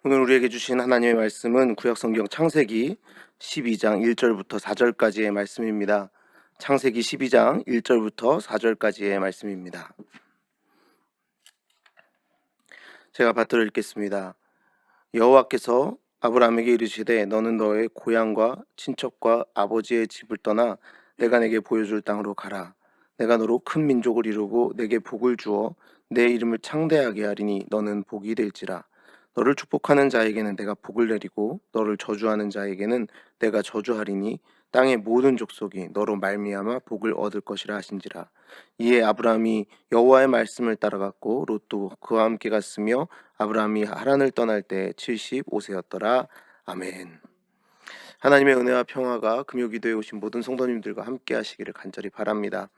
오늘 우리에게 주신 하나님의 말씀은 구약성경 창세기 12장 1절부터 4절까지의 말씀입니다. 창세기 12장 1절부터 4절까지의 말씀입니다. 제가 받들어 읽겠습니다. 여호와께서 아브라함에게 이르시되 너는 너의 고향과 친척과 아버지의 집을 떠나 내가 내게 보여줄 땅으로 가라. 내가 너로 큰 민족을 이루고 내게 복을 주어 내 이름을 창대하게 하리니 너는 복이 될지라. 너를 축복하는 자에게는 내가 복을 내리고 너를 저주하는 자에게는 내가 저주하리니 땅의 모든 족속이 너로 말미암아 복을 얻을 것이라 하신지라. 이에 아브라함이 여호와의 말씀을 따라갔고 롯도 그와 함께 갔으며 아브라함이 하란을 떠날 때 75세였더라. 아멘. 하나님의 은혜와 평화가 금요기도에 오신 모든 성도님들과 함께 하시기를 간절히 바랍니다.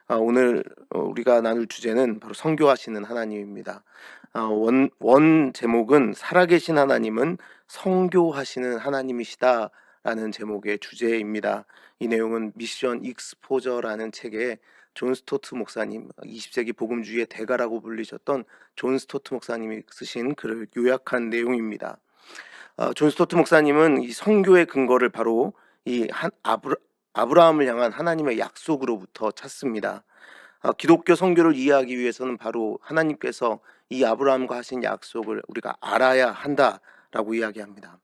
오늘 우리가 나눌 주제는 바로 성교하시는 하나님입니다. 원 제목은 살아계신 하나님은 성교하시는 하나님이시다라는 제목의 주제입니다. 이 내용은 미션 익스포저라는 책에 존 스토트 목사님, 20세기 복음주의의 대가라고 불리셨던 존 스토트 목사님이 쓰신 글을 요약한 내용입니다. 존 스토트 목사님은 이 성교의 근거를 바로 이 아브라함을 향한 하나님의 약속으로부터 찾습니다. 기독교 성교를 이해하기 위해서는 바로 하나님께서 이 아브라함과 하신 약속을 우리가 알아야 한다라고 이야기합니다.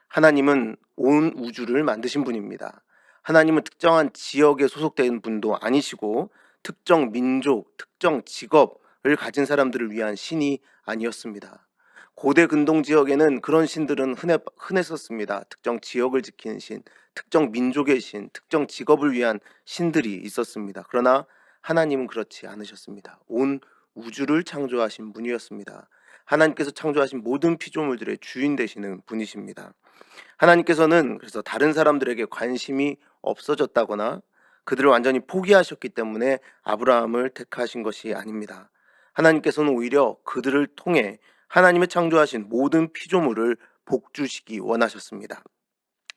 하나님은 온 우주를 만드신 분입니다. 하나님은 특정한 지역에 소속된 분도 아니시고 특정 민족, 특정 직업을 가진 사람들을 위한 신이 아니었습니다. 고대 근동 지역에는 그런 신들은 흔했었습니다. 특정 지역을 지키는 신, 특정 민족의 신, 특정 직업을 위한 신들이 있었습니다. 그러나 하나님은 그렇지 않으셨습니다. 온 우주를 창조하신 분이었습니다. 하나님께서 창조하신 모든 피조물들의 주인 되시는 분이십니다. 하나님께서는 그래서 다른 사람들에게 관심이 없어졌다거나 그들을 완전히 포기하셨기 때문에 아브라함을 택하신 것이 아닙니다. 하나님께서는 오히려 그들을 통해 하나님의 창조하신 모든 피조물을 복주시기 원하셨습니다.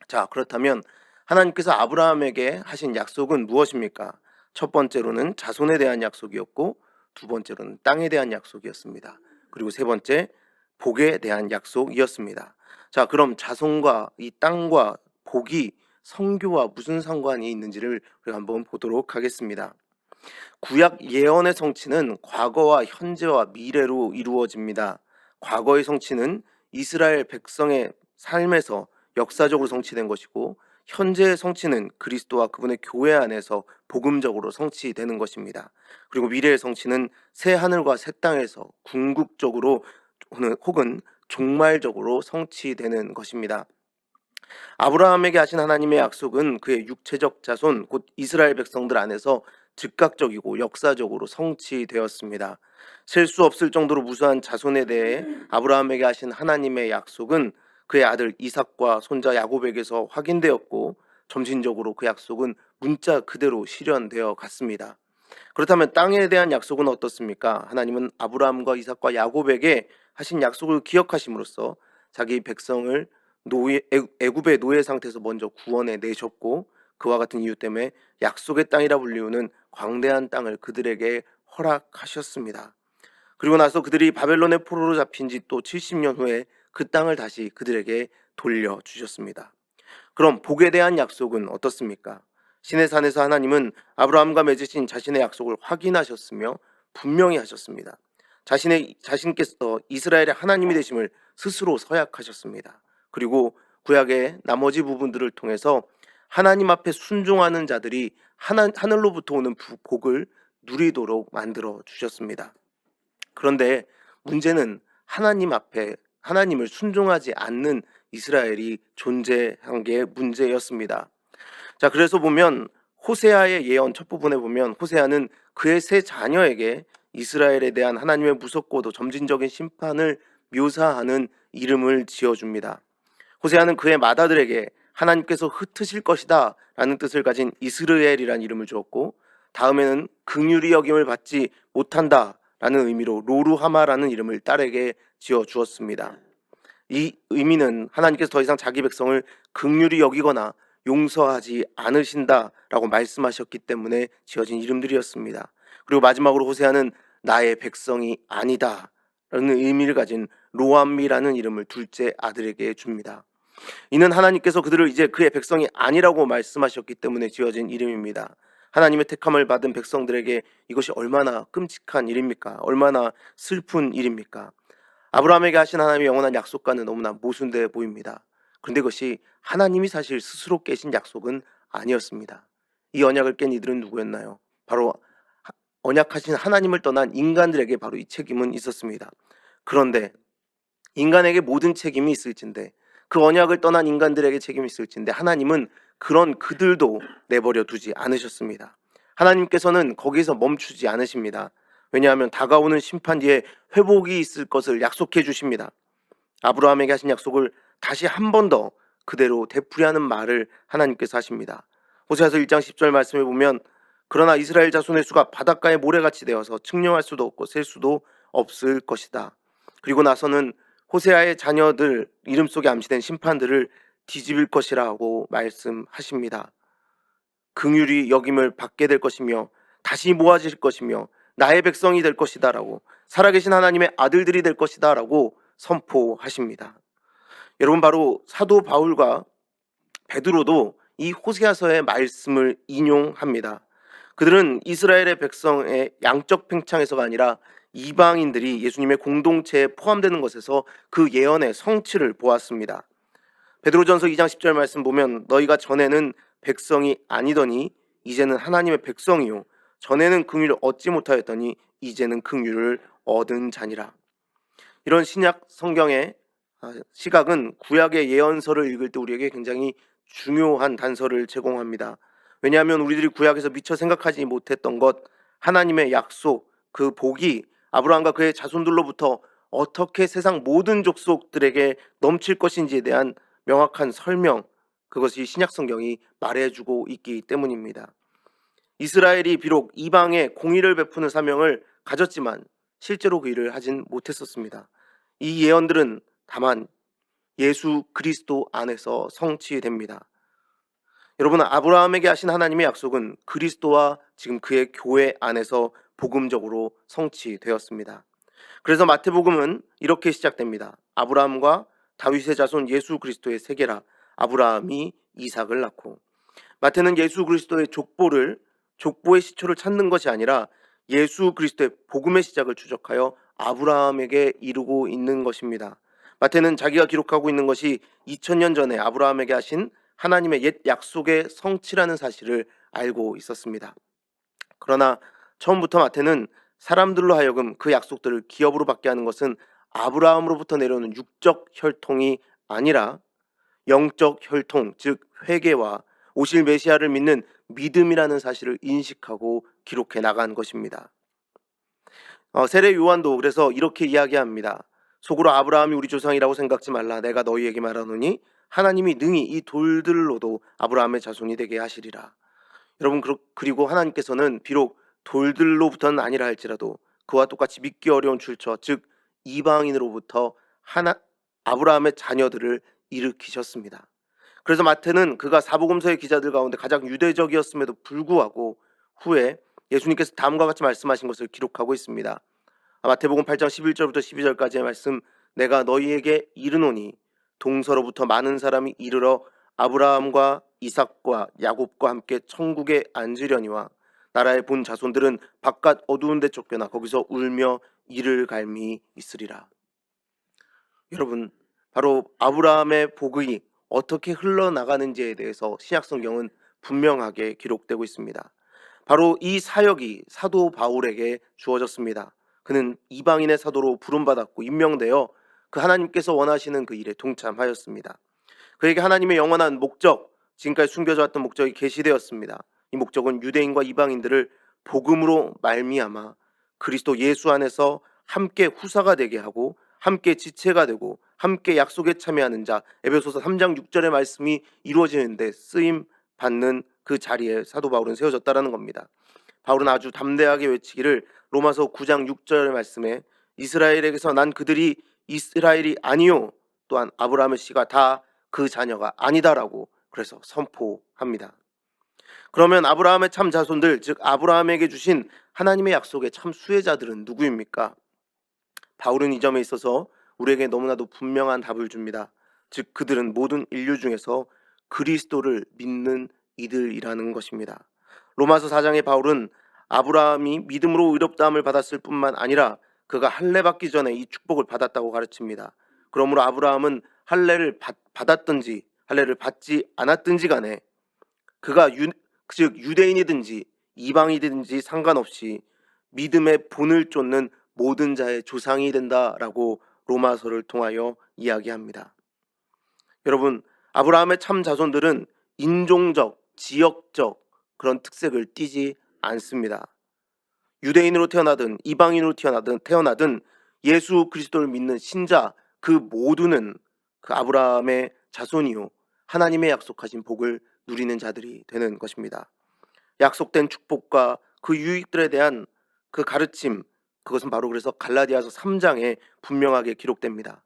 자, 그렇다면 하나님께서 아브라함에게 하신 약속은 무엇입니까? 첫 번째로는 자손에 대한 약속이었고 두 번째로는 땅에 대한 약속이었습니다. 그리고 세 번째, 복에 대한 약속이었습니다. 자, 그럼 자손과 이 땅과 복이 성교와 무슨 상관이 있는지를 우리가 한번 보도록 하겠습니다. 구약 예언의 성취는 과거와 현재와 미래로 이루어집니다. 과거의 성취는 이스라엘 백성의 삶에서 역사적으로 성취된 것이고 현재의 성취는 그리스도와 그분의 교회 안에서 복음적으로 성취되는 것입니다. 그리고 미래의 성취는 새 하늘과 새 땅에서 궁극적으로 혹은 종말적으로 성취되는 것입니다. 아브라함에게 하신 하나님의 약속은 그의 육체적 자손 곧 이스라엘 백성들 안에서 즉각적이고 역사적으로 성취되었습니다. 셀 수 없을 정도로 무수한 자손에 대해 아브라함에게 하신 하나님의 약속은 그의 아들 이삭과 손자 야곱에게서 확인되었고 점진적으로 그 약속은 문자 그대로 실현되어 갔습니다. 그렇다면 땅에 대한 약속은 어떻습니까? 하나님은 아브라함과 이삭과 야곱에게 하신 약속을 기억하심으로써 자기 백성을 애굽의 노예 상태에서 먼저 구원해 내셨고 그와 같은 이유 때문에 약속의 땅이라 불리우는 광대한 땅을 그들에게 허락하셨습니다. 그리고 나서 그들이 바벨론의 포로로 잡힌 지 또 70년 후에 그 땅을 다시 그들에게 돌려주셨습니다. 그럼 복에 대한 약속은 어떻습니까? 신의 산에서 하나님은 아브라함과 맺으신 자신의 약속을 확인하셨으며 분명히 하셨습니다. 자신께서 이스라엘의 하나님이 되심을 스스로 서약하셨습니다. 그리고 구약의 나머지 부분들을 통해서 하나님 앞에 순종하는 자들이 하늘로부터 오는 복을 누리도록 만들어 주셨습니다. 그런데 문제는 하나님 앞에 하나님을 순종하지 않는 이스라엘이 존재한 게 문제였습니다. 자, 그래서 보면 호세아의 예언 첫 부분에 보면 호세아는 그의 세 자녀에게 이스라엘에 대한 하나님의 무섭고도 점진적인 심판을 묘사하는 이름을 지어줍니다. 호세아는 그의 맏아들에게 하나님께서 흩으실 것이다 라는 뜻을 가진 이스르엘이라는 이름을 주었고 다음에는 긍휼히 여김을 받지 못한다 라는 의미로 로루하마라는 이름을 딸에게 지어주었습니다. 이 의미는 하나님께서 더 이상 자기 백성을 긍휼히 여기거나 용서하지 않으신다라고 말씀하셨기 때문에 지어진 이름들이었습니다. 그리고 마지막으로 호세아는 나의 백성이 아니다 의미를 가진 로암미라는 이름을 둘째 아들에게 줍니다. 이는 하나님께서 그들을 이제 그의 백성이 아니라고 말씀하셨기 때문에 지어진 이름입니다. 하나님의 택함을 받은 백성들에게 이것이 얼마나 끔찍한 일입니까? 얼마나 슬픈 일입니까? 아브라함에게 하신 하나님의 영원한 약속과는 너무나 모순돼 보입니다. 그런데 그것이 하나님이 사실 스스로 깨신 약속은 아니었습니다. 이 언약을 깬 이들은 누구였나요? 바로 언약하신 하나님을 떠난 인간들에게 바로 이 책임은 있었습니다. 그런데 인간에게 모든 책임이 있을진데, 그 언약을 떠난 인간들에게 책임이 있을진데, 하나님은 그런 그들도 내버려 두지 않으셨습니다. 하나님께서는 거기서 멈추지 않으십니다. 왜냐하면 다가오는 심판 뒤에 회복이 있을 것을 약속해 주십니다. 아브라함에게 하신 약속을 다시 한 번 더 그대로 되풀이하는 말을 하나님께서 하십니다. 호세아서 1장 10절 말씀에 보면, 그러나 이스라엘 자손의 수가 바닷가의 모래같이 되어서 측량할 수도 없고 셀 수도 없을 것이다. 그리고 나서는 호세아의 자녀들 이름 속에 암시된 심판들을 뒤집을 것이라고 말씀하십니다. 긍휼히 여김을 받게 될 것이며 다시 모아질 것이며 나의 백성이 될 것이다라고, 살아계신 하나님의 아들들이 될 것이다라고 선포하십니다. 여러분, 바로 사도 바울과 베드로도 이 호세아서의 말씀을 인용합니다. 그들은 이스라엘의 백성의 양적 팽창에서가 아니라 이방인들이 예수님의 공동체에 포함되는 것에서 그 예언의 성취를 보았습니다. 베드로전서 2장 10절 말씀 보면, 너희가 전에는 백성이 아니더니 이제는 하나님의 백성이요 전에는 긍휼을 얻지 못하였더니 이제는 긍휼을 얻은 자니라. 이런 신약 성경의 시각은 구약의 예언서를 읽을 때 우리에게 굉장히 중요한 단서를 제공합니다. 왜냐하면 우리들이 구약에서 미처 생각하지 못했던 것, 하나님의 약속, 그 복이 아브라함과 그의 자손들로부터 어떻게 세상 모든 족속들에게 넘칠 것인지에 대한 명확한 설명, 그것이 신약 성경이 말해주고 있기 때문입니다. 이스라엘이 비록 이방에 공의를 베푸는 사명을 가졌지만 실제로 그 일을 하진 못했었습니다. 이 예언들은 다만 예수 그리스도 안에서 성취됩니다. 여러분, 아브라함에게 하신 하나님의 약속은 그리스도와 지금 그의 교회 안에서 복음적으로 성취되었습니다. 그래서 마태복음은 이렇게 시작됩니다. 아브라함과 다윗의 자손 예수 그리스도의 세계라. 아브라함이 이삭을 낳고. 마태는 예수 그리스도의 족보의 시초를 찾는 것이 아니라 예수 그리스도의 복음의 시작을 추적하여 아브라함에게 이루고 있는 것입니다. 마태는 자기가 기록하고 있는 것이 2000년 전에 아브라함에게 하신 하나님의 옛 약속의 성취라는 사실을 알고 있었습니다. 그러나 처음부터 마태는 사람들로 하여금 그 약속들을 기업으로 받게 하는 것은 아브라함으로부터 내려오는 육적 혈통이 아니라 영적 혈통, 즉 회개와 오실 메시아를 믿는 믿음이라는 사실을 인식하고 기록해 나간 것입니다. 세례 요한도 그래서 이렇게 이야기합니다. 속으로 아브라함이 우리 조상이라고 생각지 말라. 내가 너희에게 말하노니 하나님이 능히 이 돌들로도 아브라함의 자손이 되게 하시리라. 여러분, 그리고 하나님께서는 비록 돌들로부터는 아니라 할지라도 그와 똑같이 믿기 어려운 출처, 즉 이방인으로부터 아브라함의 자녀들을 일으키셨습니다. 그래서 마태는 그가 사복음서의 기자들 가운데 가장 유대적이었음에도 불구하고 후에 예수님께서 다음과 같이 말씀하신 것을 기록하고 있습니다. 마태복음 8장 11절부터 12절까지의 말씀, 내가 너희에게 이르노니 동서로부터 많은 사람이 이르러 아브라함과 이삭과 야곱과 함께 천국에 앉으려니와 나라의 본 자손들은 바깥 어두운 데 쫓겨나 거기서 울며 이를 갈미 있으리라. 여러분, 바로 아브라함의 복이 어떻게 흘러나가는지에 대해서 신약성경은 분명하게 기록되고 있습니다. 바로 이 사역이 사도 바울에게 주어졌습니다. 그는 이방인의 사도로 부름받았고 임명되어 그 하나님께서 원하시는 그 일에 동참하였습니다. 그에게 하나님의 영원한 목적, 지금까지 숨겨져 왔던 목적이 계시되었습니다. 이 목적은 유대인과 이방인들을 복음으로 말미암아 그리스도 예수 안에서 함께 후사가 되게 하고 함께 지체가 되고 함께 약속에 참여하는 자, 에베소서 3장 6절의 말씀이 이루어지는데 쓰임 받는 그 자리에 사도 바울은 세워졌다라는 겁니다. 바울은 아주 담대하게 외치기를 로마서 9장 6절의 말씀에 이스라엘에게서 난 그들이 이스라엘이 아니요 또한 아브라함의 씨가 다 그 자녀가 아니다라고 그래서 선포합니다. 그러면 아브라함의 참 자손들, 즉 아브라함에게 주신 하나님의 약속의 참 수혜자들은 누구입니까? 바울은 이 점에 있어서 우리에게 너무나도 분명한 답을 줍니다. 즉 그들은 모든 인류 중에서 그리스도를 믿는 이들이라는 것입니다. 로마서 4장의 바울은 아브라함이 믿음으로 의롭다함을 받았을 뿐만 아니라 그가 할례 받기 전에 이 축복을 받았다고 가르칩니다. 그러므로 아브라함은 할례를 받았든지 할례를 받지 않았든지 간에 그가 즉 유대인이든지 이방인이든지 상관없이 믿음의 본을 쫓는 모든 자의 조상이 된다라고 로마서를 통하여 이야기합니다. 여러분, 아브라함의 참 자손들은 인종적, 지역적 그런 특색을 띠지 않습니다. 유대인으로 태어나든 이방인으로 태어나든 예수 그리스도를 믿는 신자 그 모두는 그 아브라함의 자손이요 하나님의 약속하신 복을 누리는 자들이 되는 것입니다. 약속된 축복과 그 유익들에 대한 그 가르침, 그것은 바로 그래서 갈라디아서 3장에 분명하게 기록됩니다.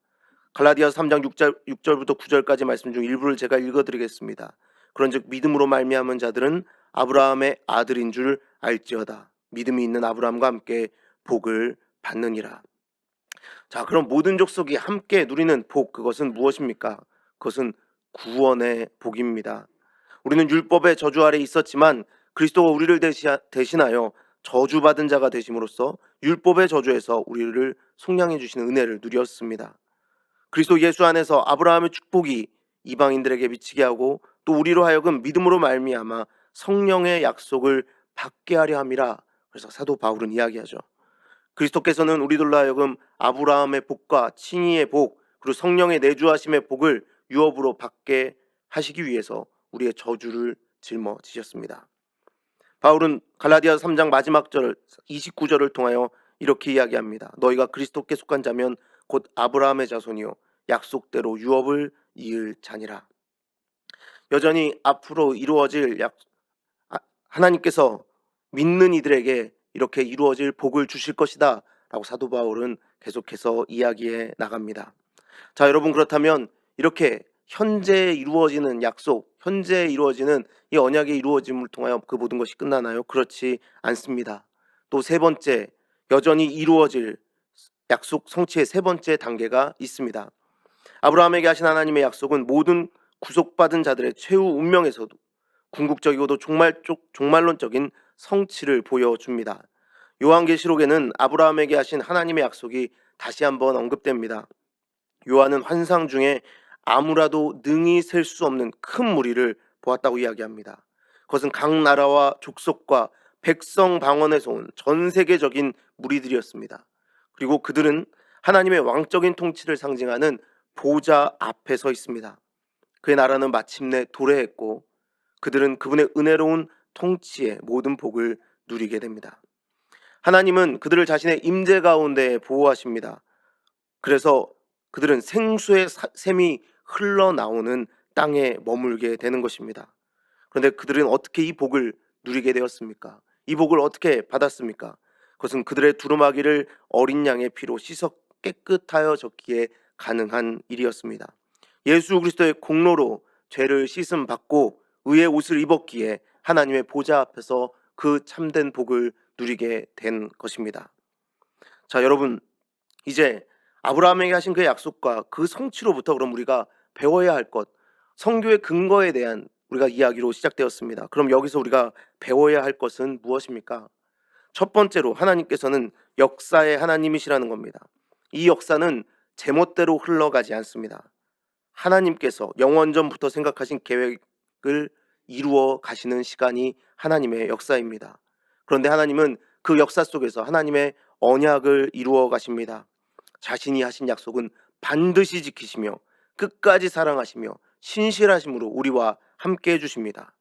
갈라디아서 3장 6절부터 9절까지 말씀 중 일부를 제가 읽어드리겠습니다. 그런즉 믿음으로 말미암은 자들은 아브라함의 아들인 줄 알지어다. 믿음이 있는 아브라함과 함께 복을 받느니라. 자, 그럼 모든 족속이 함께 누리는 복, 그것은 무엇입니까? 그것은 구원의 복입니다. 우리는 율법의 저주 아래 있었지만 그리스도가 우리를 대신하여 저주받은 자가 되심으로써 율법의 저주에서 우리를 속량해 주시는 은혜를 누렸습니다. 그리스도 예수 안에서 아브라함의 축복이 이방인들에게 미치게 하고 또 우리로 하여금 믿음으로 말미암아 성령의 약속을 받게 하려 함이라. 그래서 사도 바울은 이야기하죠. 그리스도께서는 우리들로 하여금 아브라함의 복과 칭의의 복 그리고 성령의 내주하심의 복을 유업으로 받게 하시기 위해서 우리의 저주를 짊어지셨습니다. 바울은 갈라디아서 3장 마지막 절 29절을 통하여 이렇게 이야기합니다. 너희가 그리스도께 속한 자면 곧 아브라함의 자손이요 약속대로 유업을 이을 자니라. 여전히 앞으로 이루어질 하나님께서 믿는 이들에게 이렇게 이루어질 복을 주실 것이다 라고 사도 바울은 계속해서 이야기해 나갑니다. 자, 여러분, 그렇다면 이렇게 현재 이루어지는 약속, 현재 이루어지는 이 언약의 이루어짐을 통하여 그 모든 것이 끝나나요? 그렇지 않습니다. 또 세 번째, 여전히 이루어질 약속 성취의 세 번째 단계가 있습니다. 아브라함에게 하신 하나님의 약속은 모든 구속받은 자들의 최후 운명에서도 궁극적이고도 종말론적인 성취를 보여줍니다. 요한계시록에는 아브라함에게 하신 하나님의 약속이 다시 한번 언급됩니다. 요한은 환상 중에 아무라도 능히 셀 수 없는 큰 무리를 보았다고 이야기합니다. 그것은 각 나라와 족속과 백성 방언에서 온 전 세계적인 무리들이었습니다. 그리고 그들은 하나님의 왕적인 통치를 상징하는 보좌 앞에 서 있습니다. 그의 나라는 마침내 도래했고 그들은 그분의 은혜로운 통치의 모든 복을 누리게 됩니다. 하나님은 그들을 자신의 임재 가운데 보호하십니다. 그래서 그들은 생수의 샘이 흘러나오는 땅에 머물게 되는 것입니다. 그런데 그들은 어떻게 이 복을 누리게 되었습니까? 이 복을 어떻게 받았습니까? 그것은 그들의 두루마기를 어린 양의 피로 씻어 깨끗하여 졌기에 가능한 일이었습니다. 예수 그리스도의 공로로 죄를 씻음 받고 의의 옷을 입었기에 하나님의 보좌 앞에서 그 참된 복을 누리게 된 것입니다. 자, 여러분, 이제 아브라함에게 하신 그 약속과 그 성취로부터 그럼 우리가 배워야 할 것, 성교의 근거에 대한 우리가 이야기로 시작되었습니다. 그럼 여기서 우리가 배워야 할 것은 무엇입니까? 첫 번째로 하나님께서는 역사의 하나님이시라는 겁니다. 이 역사는 제멋대로 흘러가지 않습니다. 하나님께서 영원전부터 생각하신 계획을 이루어 가시는 시간이 하나님의 역사입니다. 그런데 하나님은 그 역사 속에서 하나님의 언약을 이루어 가십니다. 자신이 하신 약속은 반드시 지키시며 끝까지 사랑하시며 신실하심으로 우리와 함께 해주십니다.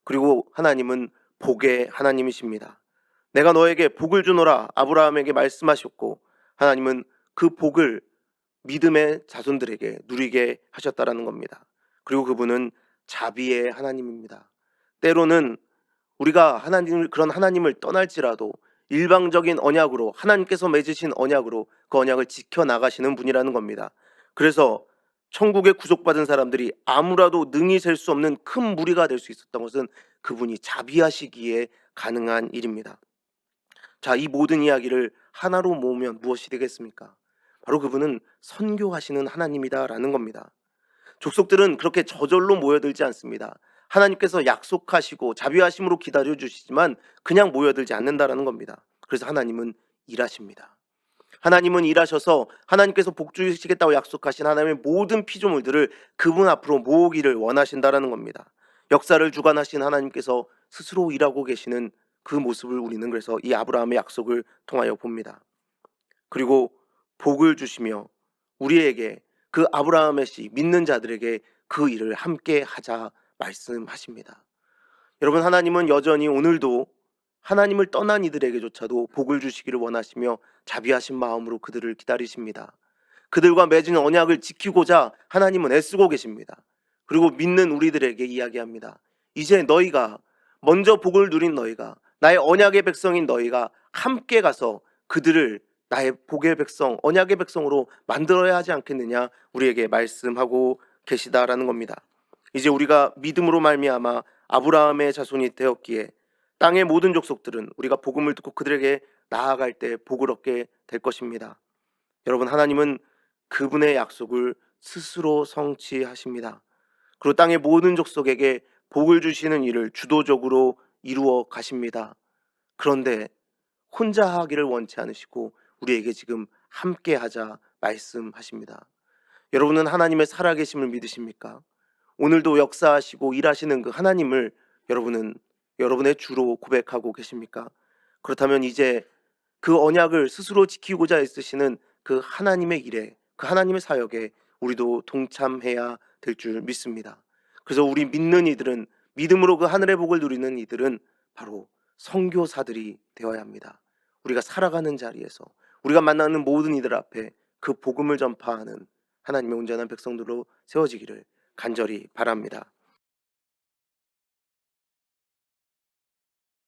그리고 하나님은 복의 하나님이십니다. 내가 너에게 복을 주노라 아브라함에게 말씀하셨고 하나님은 그 복을 믿음의 자손들에게 누리게 하셨다라는 겁니다. 그리고 그분은 자비의 하나님입니다. 때로는 우리가 그런 하나님을 떠날지라도 일방적인 언약으로 하나님께서 맺으신 언약으로 그 언약을 지켜나가시는 분이라는 겁니다. 그래서 천국에 구속받은 사람들이 아무라도 능히 셀 수 없는 큰 무리가 될 수 있었던 것은 그분이 자비하시기에 가능한 일입니다. 자, 이 모든 이야기를 하나로 모으면 무엇이 되겠습니까? 바로 그분은 선교하시는 하나님이다라는 겁니다. 족속들은 그렇게 저절로 모여들지 않습니다. 하나님께서 약속하시고 자비하심으로 기다려 주시지만 그냥 모여들지 않는다라는 겁니다. 그래서 하나님은 일하십니다. 하나님은 일하셔서 하나님께서 복 주시겠다고 약속하신 하나님의 모든 피조물들을 그분 앞으로 모으기를 원하신다라는 겁니다. 역사를 주관하신 하나님께서 스스로 일하고 계시는 그 모습을 우리는 그래서 이 아브라함의 약속을 통하여 봅니다. 그리고 복을 주시며 우리에게 그 아브라함의 씨 믿는 자들에게 그 일을 함께 하자 말씀하십니다. 여러분, 하나님은 여전히 오늘도 하나님을 떠난 이들에게조차도 복을 주시기를 원하시며 자비하신 마음으로 그들을 기다리십니다. 그들과 맺은 언약을 지키고자 하나님은 애쓰고 계십니다. 그리고 믿는 우리들에게 이야기합니다. 이제 너희가 먼저 복을 누린 너희가 나의 언약의 백성인 너희가 함께 가서 그들을 나의 복의 백성, 언약의 백성으로 만들어야 하지 않겠느냐 우리에게 말씀하고 계시다라는 겁니다. 이제 우리가 믿음으로 말미암아 아브라함의 자손이 되었기에 땅의 모든 족속들은 우리가 복음을 듣고 그들에게 나아갈 때 복을 얻게 될 것입니다. 여러분, 하나님은 그분의 약속을 스스로 성취하십니다. 그리고 땅의 모든 족속에게 복을 주시는 일을 주도적으로 이루어 가십니다. 그런데 혼자 하기를 원치 않으시고 우리에게 지금 함께 하자 말씀하십니다. 여러분은 하나님의 살아계심을 믿으십니까? 오늘도 역사하시고 일하시는 그 하나님을 여러분은 여러분의 주로 고백하고 계십니까? 그렇다면 이제 그 언약을 스스로 지키고자 애쓰시는 그 하나님의 일에, 그 하나님의 사역에 우리도 동참해야 될 줄 믿습니다. 그래서 우리 믿는 이들은, 믿음으로 그 하늘의 복을 누리는 이들은 바로 선교사들이 되어야 합니다. 우리가 살아가는 자리에서 우리가 만나는 모든 이들 앞에 그 복음을 전파하는 하나님의 온전한 백성들로 세워지기를 간절히 바랍니다.